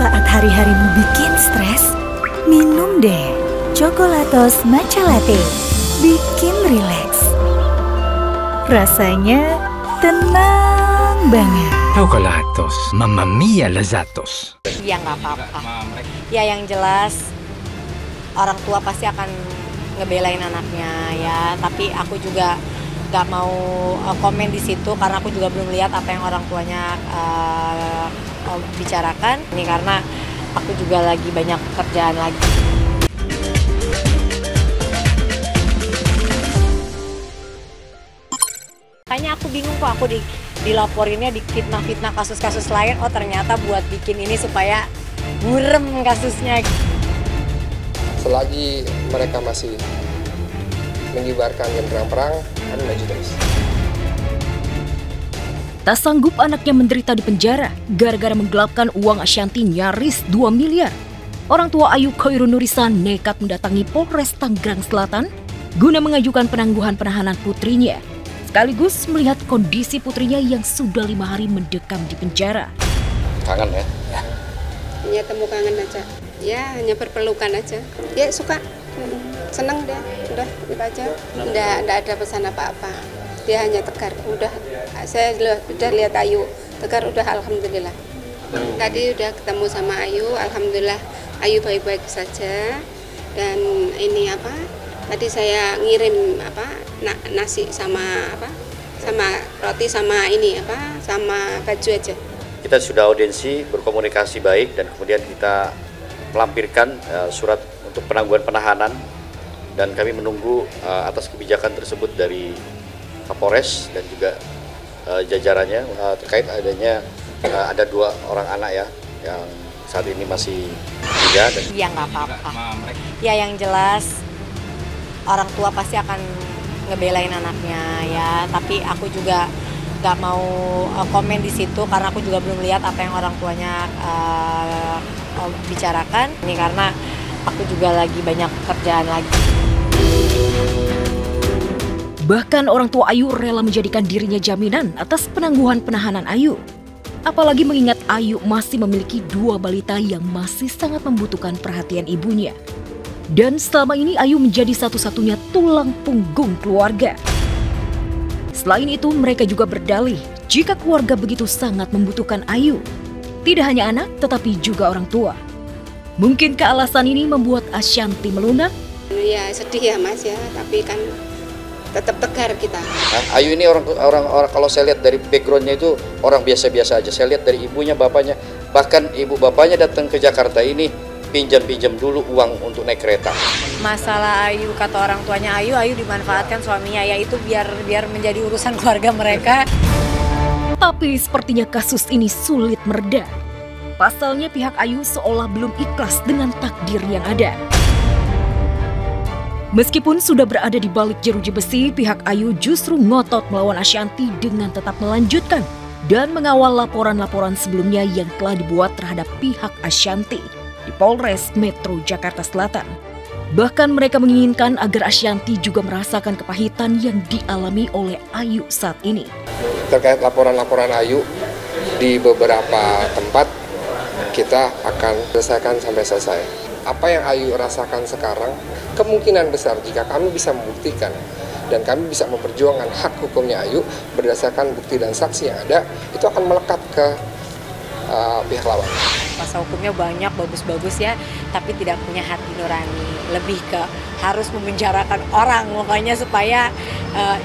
Saat hari-harimu bikin stres, minum deh Chocolatos Matcha Latte. Bikin rileks. Rasanya tenang banget. Chocolatos, mamma mia lazzatos. Ya nggak apa-apa. Ya yang jelas orang tua pasti akan ngebelain anaknya ya. Tapi aku juga nggak mau komen di situ karena aku juga belum lihat apa yang orang tuanya bicarakan. Ini karena aku juga lagi banyak kerjaan lagi. Makanya aku bingung kok aku dilaporinnya di fitnah-fitnah kasus-kasus lain. Oh ternyata buat bikin ini supaya burem kasusnya. Selagi mereka masih mengibarkan genderang perang, kami maju terus. Tak sanggup anaknya menderita di penjara gara-gara menggelapkan uang Ashanti nyaris 2 miliar. Orang tua Ayu Khairun Nurisan nekat mendatangi Polres Tangerang Selatan guna mengajukan penangguhan penahanan putrinya. Sekaligus melihat kondisi putrinya yang sudah 5 hari mendekam di penjara. Kangen ya? Ya temu kangen aja. Ya hanya berpelukan aja. Ya suka. Seneng deh. Udah itu aja. Nggak ada pesan apa-apa. Dia hanya tegar. Saya udah lihat Ayu. Tegar udah alhamdulillah. Tadi udah ketemu sama Ayu. Alhamdulillah Ayu baik-baik saja. Dan ini apa? Tadi saya ngirim nasi sama roti sama sama baju aja. Kita sudah audiensi, berkomunikasi baik dan kemudian kita melampirkan surat untuk penangguhan penahanan dan kami menunggu atas kebijakan tersebut dari Kapolres dan juga jajarannya terkait adanya ada 2 orang anak ya yang saat ini masih muda. Ya nggak apa-apa. Ya yang jelas orang tua pasti akan ngebelain anaknya ya, tapi aku juga nggak mau komen di situ karena aku juga belum lihat apa yang orang tuanya bicarakan. Ini karena aku juga lagi banyak kerjaan lagi. Bahkan orang tua Ayu rela menjadikan dirinya jaminan atas penangguhan penahanan Ayu. Apalagi mengingat Ayu masih memiliki 2 balita yang masih sangat membutuhkan perhatian ibunya. Dan selama ini Ayu menjadi satu-satunya tulang punggung keluarga. Selain itu, mereka juga berdalih jika keluarga begitu sangat membutuhkan Ayu. Tidak hanya anak, tetapi juga orang tua. Mungkinkah alasan ini membuat Ashanti melunak? Ya sedih ya Mas ya, tapi kan tetap tegar kita. Ayu ini orang kalau saya lihat dari backgroundnya itu orang biasa-biasa aja. Saya lihat dari ibunya, bapaknya, bahkan ibu bapaknya datang ke Jakarta ini pinjam dulu uang untuk naik kereta. Masalah Ayu, kata orang tuanya Ayu dimanfaatkan suaminya, yaitu biar menjadi urusan keluarga mereka. Tapi sepertinya kasus ini sulit mereda. Pasalnya pihak Ayu seolah belum ikhlas dengan takdir yang ada. Meskipun sudah berada di balik jeruji besi, pihak Ayu justru ngotot melawan Ashanti dengan tetap melanjutkan dan mengawal laporan-laporan sebelumnya yang telah dibuat terhadap pihak Ashanti di Polres Metro Jakarta Selatan. Bahkan mereka menginginkan agar Ashanti juga merasakan kepahitan yang dialami oleh Ayu saat ini. Terkait laporan-laporan Ayu di beberapa tempat kita akan selesaikan sampai selesai. Apa yang Ayu rasakan sekarang kemungkinan besar jika kami bisa membuktikan dan kami bisa memperjuangkan hak hukumnya Ayu berdasarkan bukti dan saksi yang ada, itu akan melekat ke pihak lawan. Kuasa hukumnya banyak, bagus-bagus ya, tapi tidak punya hati nurani. Lebih ke harus memenjarakan orang, makanya supaya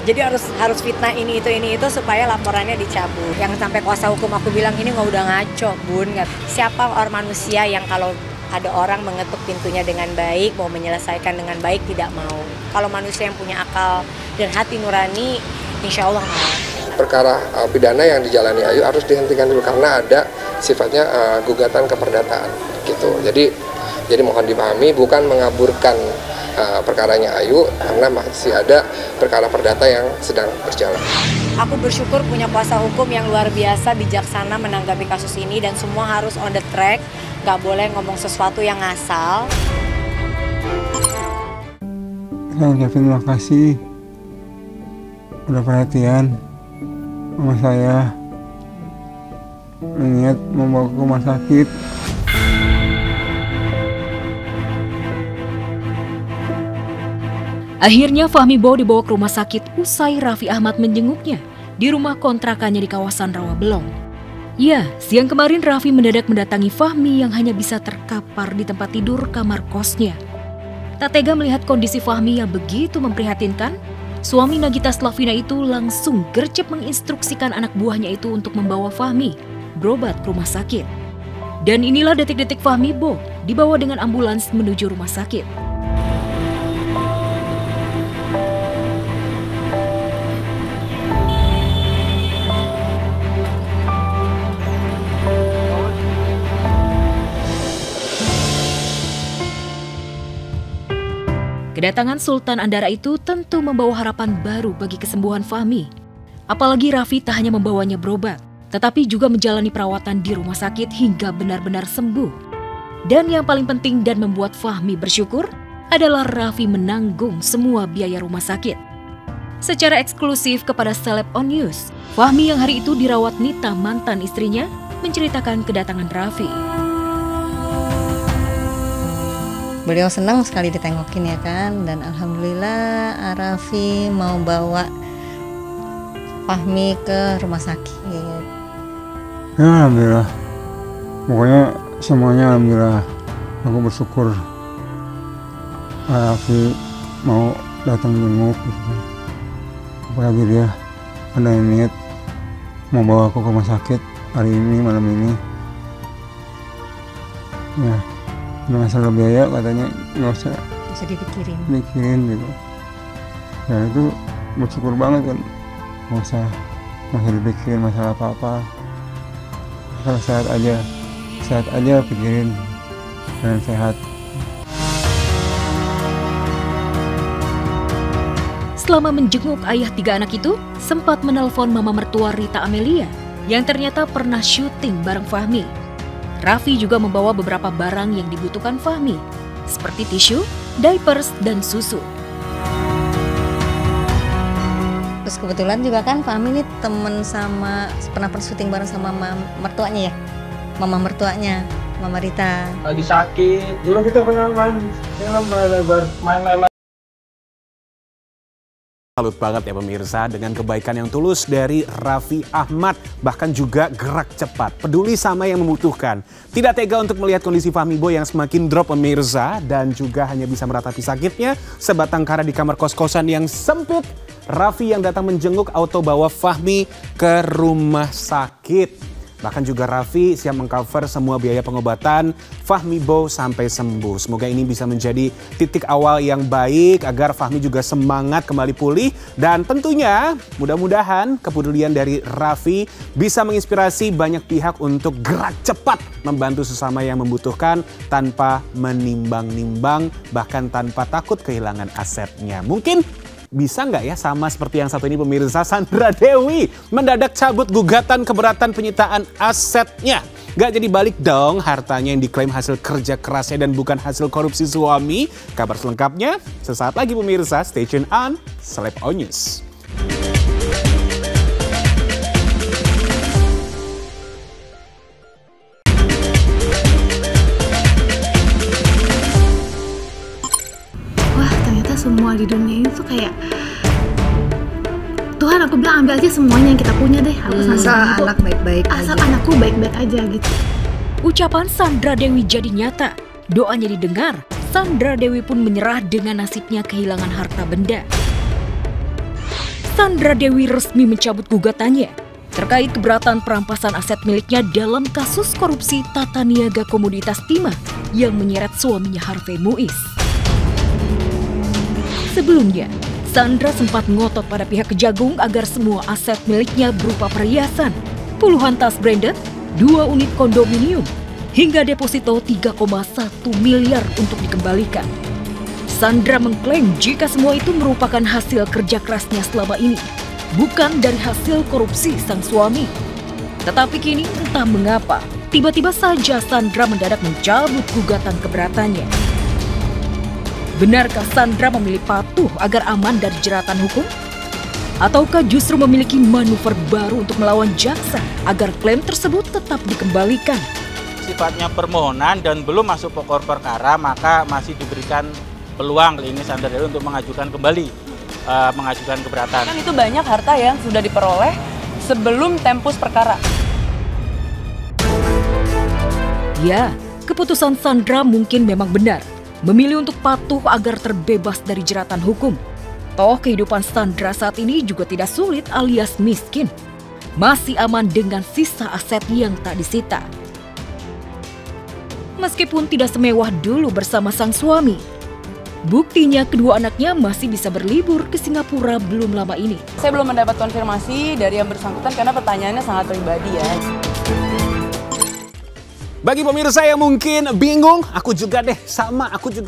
jadi harus fitnah ini itu supaya laporannya dicabut. Yang sampai kuasa hukum aku bilang ini nggak udah ngaco, Bun. Siapa orang manusia yang kalau ada orang mengetuk pintunya dengan baik, mau menyelesaikan dengan baik, tidak mau. Kalau manusia yang punya akal dan hati nurani, insya Allah mau. Perkara pidana yang dijalani Ayu harus dihentikan dulu karena ada sifatnya gugatan keperdataan gitu. Jadi mohon dipahami bukan mengaburkan perkaranya Ayu karena masih ada perkara perdata yang sedang berjalan. Aku bersyukur punya kuasa hukum yang luar biasa bijaksana menanggapi kasus ini dan semua harus on the track, nggak boleh ngomong sesuatu yang ngasal. Saya ucapin terima kasih udah perhatian sama saya, niat membawa ke rumah sakit. Akhirnya Fahmi Bo dibawa ke rumah sakit usai Raffi Ahmad menjenguknya di rumah kontrakannya di kawasan Rawabelong. Ya, siang kemarin Raffi mendadak mendatangi Fahmi yang hanya bisa terkapar di tempat tidur kamar kosnya. Tak tega melihat kondisi Fahmi yang begitu memprihatinkan, suami Nagita Slavina itu langsung gercep menginstruksikan anak buahnya itu untuk membawa Fahmi berobat ke rumah sakit. Dan inilah detik-detik Fahmi Bo dibawa dengan ambulans menuju rumah sakit. Kedatangan Sultan Andara itu tentu membawa harapan baru bagi kesembuhan Fahmi. Apalagi Raffi tak hanya membawanya berobat, tetapi juga menjalani perawatan di rumah sakit hingga benar-benar sembuh. Dan yang paling penting dan membuat Fahmi bersyukur adalah Raffi menanggung semua biaya rumah sakit. Secara eksklusif kepada Seleb On News, Fahmi yang hari itu dirawat Nita mantan istrinya menceritakan kedatangan Raffi. Beliau senang sekali ditengokin ya kan, dan alhamdulillah Raffi mau bawa Fahmi ke rumah sakit. Ya alhamdulillah, pokoknya semuanya alhamdulillah. Aku bersyukur Raffi mau datang jenguk gitu. Apalagi dia ada niat mau bawa aku ke rumah sakit hari ini, malam ini. Ya, masalah biaya katanya nggak usah dipikirin gitu. Ya itu bersyukur banget kan, nggak usah dipikirin masalah apa-apa. Kalau sehat aja pikirin dan sehat. Selama menjenguk ayah 3 anak itu, sempat menelpon mama mertua Rita Amelia yang ternyata pernah syuting bareng Fahmi. Raffi juga membawa beberapa barang yang dibutuhkan Fahmi, seperti tisu, diapers, dan susu. Terus kebetulan juga kan Fahmi ini temen sama, pernah syuting bareng sama mertuanya ya, mama mertuanya, Mama Rita. Lagi sakit, dulu kita pernah main lebar. Salut banget ya pemirsa dengan kebaikan yang tulus dari Raffi Ahmad. Bahkan juga gerak cepat, peduli sama yang membutuhkan. Tidak tega untuk melihat kondisi Fahmi Bo yang semakin drop pemirsa. Dan juga hanya bisa meratapi sakitnya sebatang kara di kamar kos-kosan yang sempit. Raffi yang datang menjenguk auto bawa Fahmi ke rumah sakit. Bahkan juga Raffi siap mengcover semua biaya pengobatan Fahmi Bo sampai sembuh. Semoga ini bisa menjadi titik awal yang baik agar Fahmi juga semangat kembali pulih. Dan tentunya mudah-mudahan kepedulian dari Raffi bisa menginspirasi banyak pihak untuk gerak cepat membantu sesama yang membutuhkan tanpa menimbang-nimbang, bahkan tanpa takut kehilangan asetnya. Mungkin bisa nggak ya sama seperti yang satu ini pemirsa, Sandra Dewi mendadak cabut gugatan keberatan penyitaan asetnya. Gak jadi balik dong hartanya yang diklaim hasil kerja kerasnya dan bukan hasil korupsi suami. Kabar selengkapnya sesaat lagi pemirsa, stay tune on Seleb On News. Semua di dunia ini tuh kayak Tuhan, aku bilang ambil aja semuanya yang kita punya deh. Asal anak baik-baik asal aja. Anakku baik-baik aja gitu. Ucapan Sandra Dewi jadi nyata. Doanya didengar. Sandra Dewi pun menyerah dengan nasibnya kehilangan harta benda. Sandra Dewi resmi mencabut gugatannya terkait keberatan perampasan aset miliknya dalam kasus korupsi tata niaga komoditas timah yang menyeret suaminya Harvey Muiz. Sebelumnya, Sandra sempat ngotot pada pihak Kejagung agar semua aset miliknya berupa perhiasan, puluhan tas branded, 2 unit kondominium, hingga deposito 3,1 miliar untuk dikembalikan. Sandra mengklaim jika semua itu merupakan hasil kerja kerasnya selama ini, bukan dari hasil korupsi sang suami. Tetapi kini entah mengapa, tiba-tiba saja Sandra mendadak mencabut gugatan keberatannya. Benarkah Sandra memilih patuh agar aman dari jeratan hukum? Ataukah justru memiliki manuver baru untuk melawan jaksa agar klaim tersebut tetap dikembalikan? sifatnya permohonan dan belum masuk pokok perkara, maka masih diberikan peluang ini Sandra Dewi untuk mengajukan kembali, mengajukan keberatan. Kan itu banyak harta yang sudah diperoleh sebelum tempus perkara. Ya, keputusan Sandra mungkin memang benar. Memilih untuk patuh agar terbebas dari jeratan hukum. Toh kehidupan Sandra saat ini juga tidak sulit alias miskin. Masih aman dengan sisa aset yang tak disita. Meskipun tidak semewah dulu bersama sang suami. Buktinya kedua anaknya masih bisa berlibur ke Singapura belum lama ini. Saya belum mendapat konfirmasi dari yang bersangkutan karena pertanyaannya sangat pribadi ya. Bagi pemirsa yang mungkin bingung, aku juga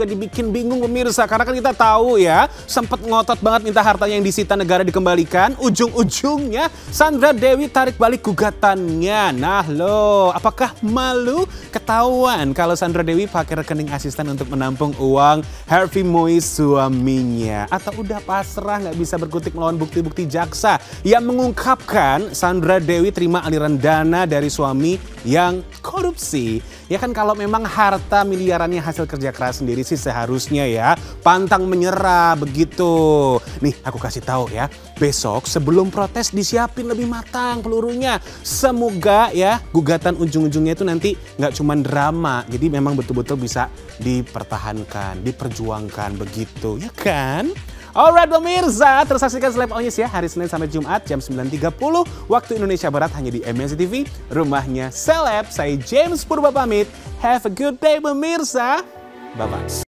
dibikin bingung pemirsa. Karena kan kita tahu ya, sempat ngotot banget minta hartanya yang disita negara dikembalikan. Ujung-ujungnya Sandra Dewi tarik balik gugatannya. Nah loh, apakah malu ketahuan kalau Sandra Dewi pakai rekening asisten untuk menampung uang Harvey Mois suaminya? Atau udah pasrah nggak bisa berkutik melawan bukti-bukti jaksa yang mengungkapkan Sandra Dewi terima aliran dana dari suami yang korupsi? Ya kan kalau memang harta miliarannya hasil kerja keras sendiri sih seharusnya ya pantang menyerah begitu. Nih aku kasih tahu ya, besok sebelum protes disiapin lebih matang pelurunya. Semoga ya gugatan ujung-ujungnya itu nanti nggak cuma drama, jadi memang betul-betul bisa dipertahankan, diperjuangkan begitu ya kan? Alright pemirsa, terus saksikan Seleb On News ya hari Senin sampai Jumat jam 9.30 waktu Indonesia Barat hanya di MNC TV, rumahnya Seleb. Saya James Purba pamit. Have a good day pemirsa. Bye-bye.